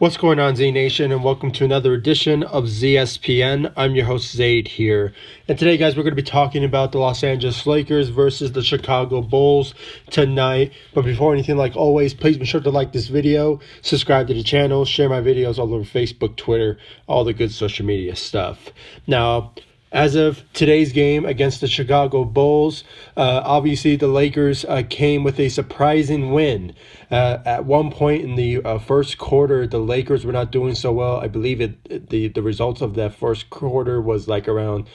What's going on, Z Nation, and welcome to another edition of ZSPN. I'm your host, Zaid here. And today, guys, we're going to be talking about the Los Angeles Lakers versus the Chicago Bulls tonight. But before anything, like always, please be sure to like this video, subscribe to the channel, share my videos all over Facebook, Twitter, all the good social media stuff. Now, as of today's game against the Chicago Bulls, obviously the Lakers came with a surprising win. At one point in the first quarter, the Lakers were not doing so well. I believe the results of that first quarter was like around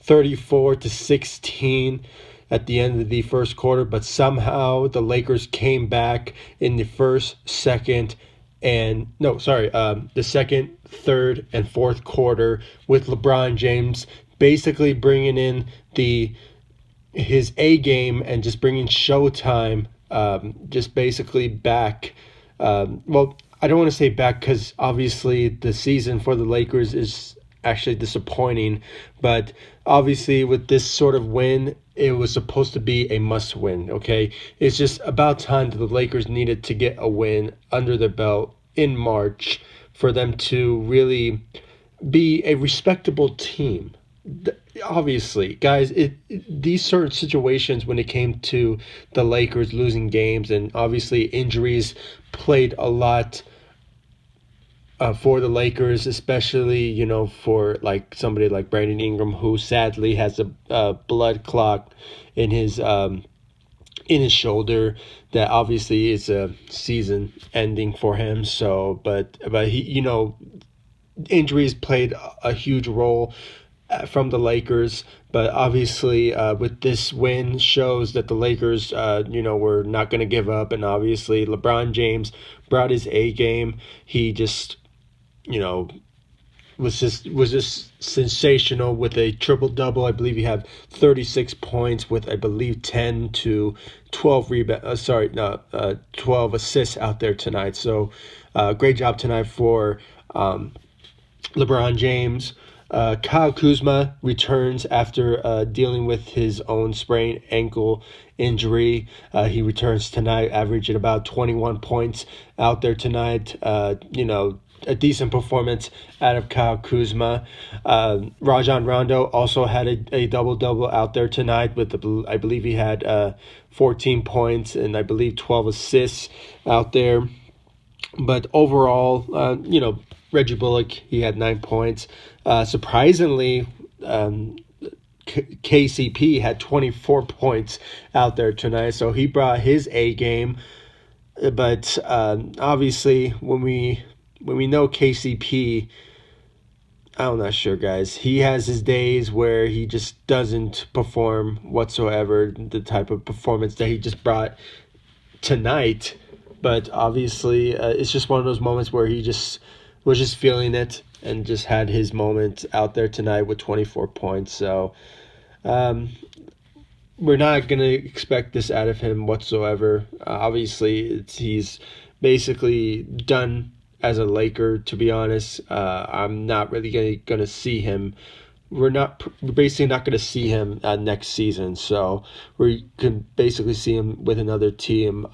34-16 at the end of the first quarter. But somehow the Lakers came back in the the second, third, and fourth quarter with LeBron James basically bringing in his A game and just bringing Showtime just basically back. Well, I don't want to say back because obviously the season for the Lakers is actually disappointing, but obviously with this sort of win, it was supposed to be a must win. Okay, it's just about time that the Lakers needed to get a win under their belt in March for them to really be a respectable team. Obviously, guys, these certain situations when it came to the Lakers losing games, and obviously injuries played a lot for the Lakers, especially for like somebody like Brandon Ingram, who sadly has a blood clot in his shoulder that obviously is a season ending for him. So, but he injuries played a huge role from the Lakers, but obviously with this win shows that the Lakers were not going to give up, and obviously LeBron James brought his A game. He just was just sensational with a triple double. I believe he had 36 points with I believe 10 to 12 12 assists out there tonight. So great job tonight for LeBron James. Kyle Kuzma returns after dealing with his own sprained ankle injury. He returns tonight, averaging about 21 points out there tonight. A decent performance out of Kyle Kuzma. Rajon Rondo also had a double-double out there tonight with, I believe he had 14 points and I believe 12 assists out there. But overall, Reggie Bullock, he had 9 points. Surprisingly, KCP had 24 points out there tonight, so he brought his A game. But obviously, when we know KCP, I'm not sure, guys. He has his days where he just doesn't perform whatsoever, the type of performance that he just brought tonight. But obviously, it's just one of those moments where he just was just feeling it and just had his moment out there tonight with 24 points. So we're not going to expect this out of him whatsoever. Obviously, he's basically done as a Laker, to be honest. I'm not really going to see him. We're basically not going to see him next season. So we can basically see him with another team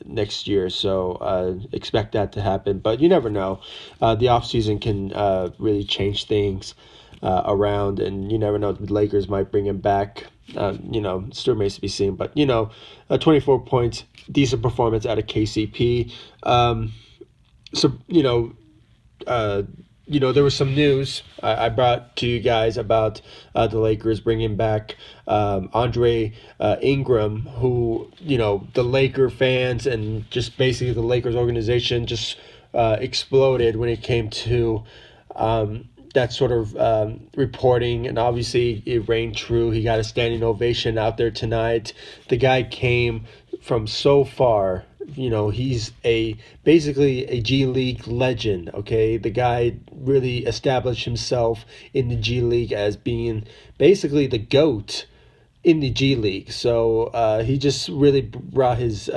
next year. So expect that to happen. But you never know. The offseason can really change things around. And you never know. The Lakers might bring him back. Still remains to be seen. But, 24 points, decent performance out of KCP. There was some news I brought to you guys about the Lakers bringing back Andre Ingram, who, the Laker fans and just basically the Lakers organization just exploded when it came to that sort of reporting. And obviously it rang true. He got a standing ovation out there tonight. The guy came from so far. He's basically a G League legend, okay? The guy really established himself in the G League as being basically the GOAT in the G League. So he just really brought his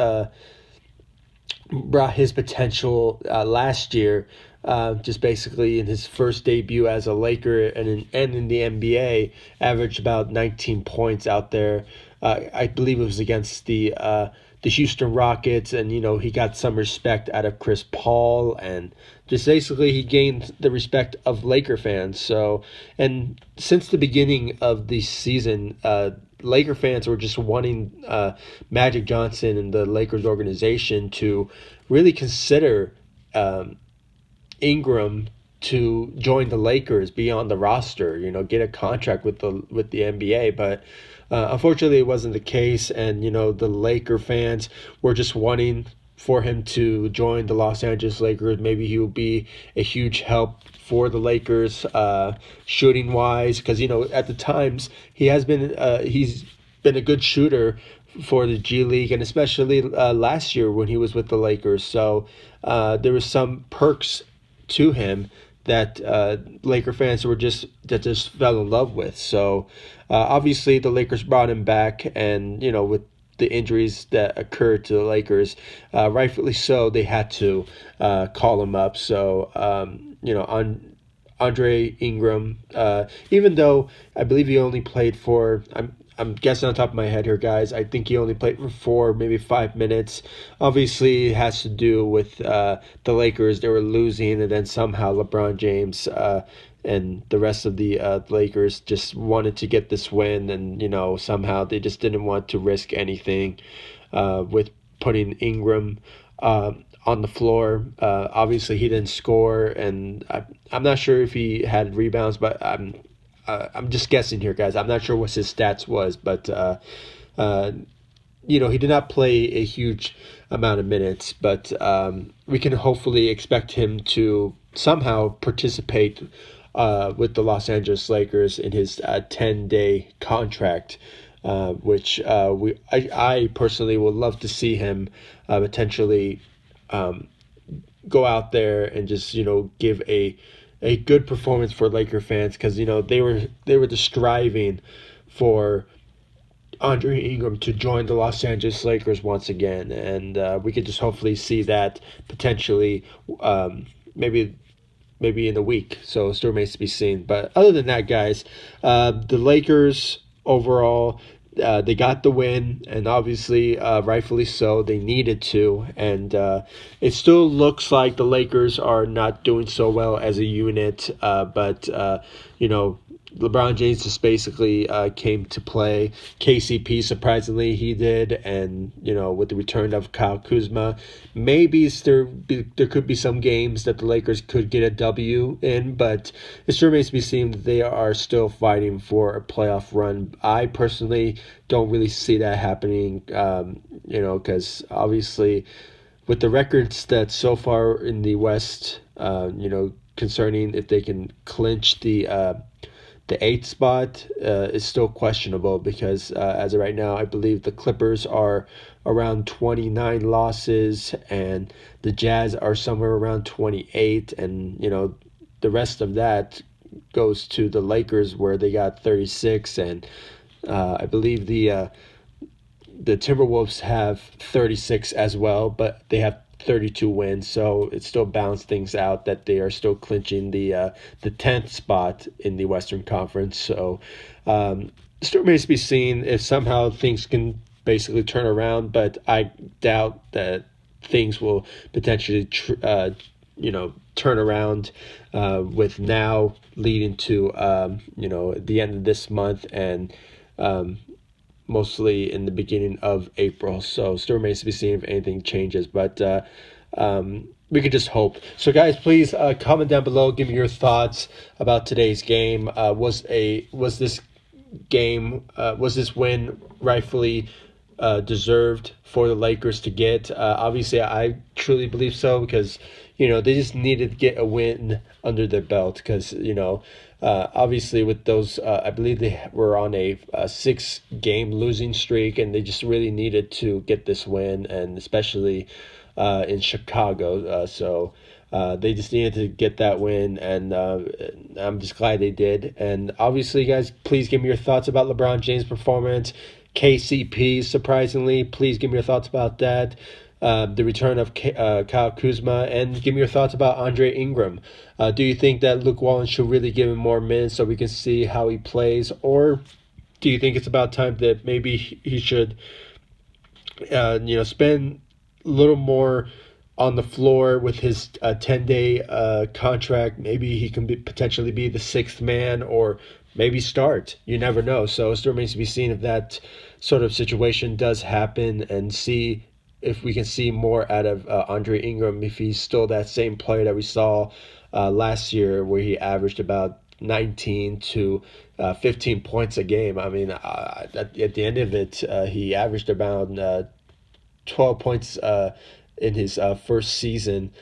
potential last year, just basically in his first debut as a Laker and in the NBA, averaged about 19 points out there. I believe it was against the the Houston Rockets, and he got some respect out of Chris Paul, and just basically he gained the respect of Laker fans. So, and since the beginning of the season, Laker fans were just wanting Magic Johnson and the Lakers organization to really consider Ingram to join the Lakers, be on the roster, get a contract with the NBA. But unfortunately, it wasn't the case, and the Laker fans were just wanting for him to join the Los Angeles Lakers. Maybe he will be a huge help for the Lakers, shooting wise, because at the times he's been a good shooter for the G League, and especially last year when he was with the Lakers. So there was some perks to him that Laker fans just fell in love with. So obviously the Lakers brought him back, and with the injuries that occurred to the Lakers, rightfully so, they had to call him up. So on Andre Ingram, even though I believe he only played for, I'm guessing on top of my head here, guys, I think he only played for 4, maybe 5 minutes. Obviously, it has to do with the Lakers. They were losing, and then somehow LeBron James and the rest of the Lakers just wanted to get this win, and somehow they just didn't want to risk anything with putting Ingram on the floor. Obviously, he didn't score, and I'm not sure if he had rebounds, but I'm just guessing here, guys. I'm not sure what his stats was, but he did not play a huge amount of minutes. But we can hopefully expect him to somehow participate with the Los Angeles Lakers in his 10-day contract, which I personally would love to see him potentially go out there and just give a good performance for Laker fans, because they were just striving for Andre Ingram to join the Los Angeles Lakers once again, and we could just hopefully see that potentially maybe in a week. So it still remains to be seen. But other than that, guys, the Lakers overall, they got the win, and obviously, rightfully so, they needed to. And it still looks like the Lakers are not doing so well as a unit, but LeBron James just basically came to play. KCP, surprisingly, he did, and with the return of Kyle Kuzma, maybe there could be some games that the Lakers could get a W in, but it still remains to be seen that they are still fighting for a playoff run. I personally don't really see that happening, because obviously with the records that so far in the West, concerning if they can clinch the 8th spot is still questionable, because as of right now, I believe the Clippers are around 29 losses, and the Jazz are somewhere around 28, and the rest of that goes to the Lakers, where they got 36, and I believe the Timberwolves have 36 as well, but they have 32 wins, so it still balanced things out that they are still clinching the 10th spot in the Western Conference. So still remains to be seen if somehow things can basically turn around, but I doubt that things will potentially turn around with now leading to the end of this month, and mostly in the beginning of April. So still remains to be seen if anything changes, but we could just hope. So guys, please comment down below, give me your thoughts about today's game. Was this win rightfully deserved for the Lakers to get? Obviously, I truly believe so, because they just needed to get a win under their belt, because obviously with those, I believe they were on a 6-game losing streak, and they just really needed to get this win, and especially in Chicago. So they just needed to get that win, and I'm just glad they did. And obviously, guys, please give me your thoughts about LeBron James' performance. KCP, surprisingly, please give me your thoughts about that. The return of Kyle Kuzma, and give me your thoughts about Andre Ingram. Do you think that Luke Walton should really give him more minutes so we can see how he plays, or do you think it's about time that maybe he should spend a little more on the floor with his 10-day contract. Maybe he can potentially be the sixth man, or maybe start. You never know. So it still remains to be seen if that sort of situation does happen, and see if we can see more out of Andre Ingram, if he's still that same player that we saw last year, where he averaged about 19 to 15 points a game. I mean, at the end of it, he averaged about 12 points in his first season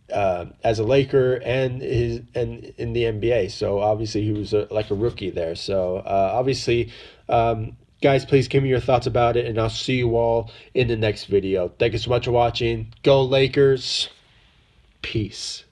as a Laker, and in the NBA. So obviously he was like a rookie there. So obviously, guys, please give me your thoughts about it, and I'll see you all in the next video. Thank you so much for watching. Go Lakers. Peace.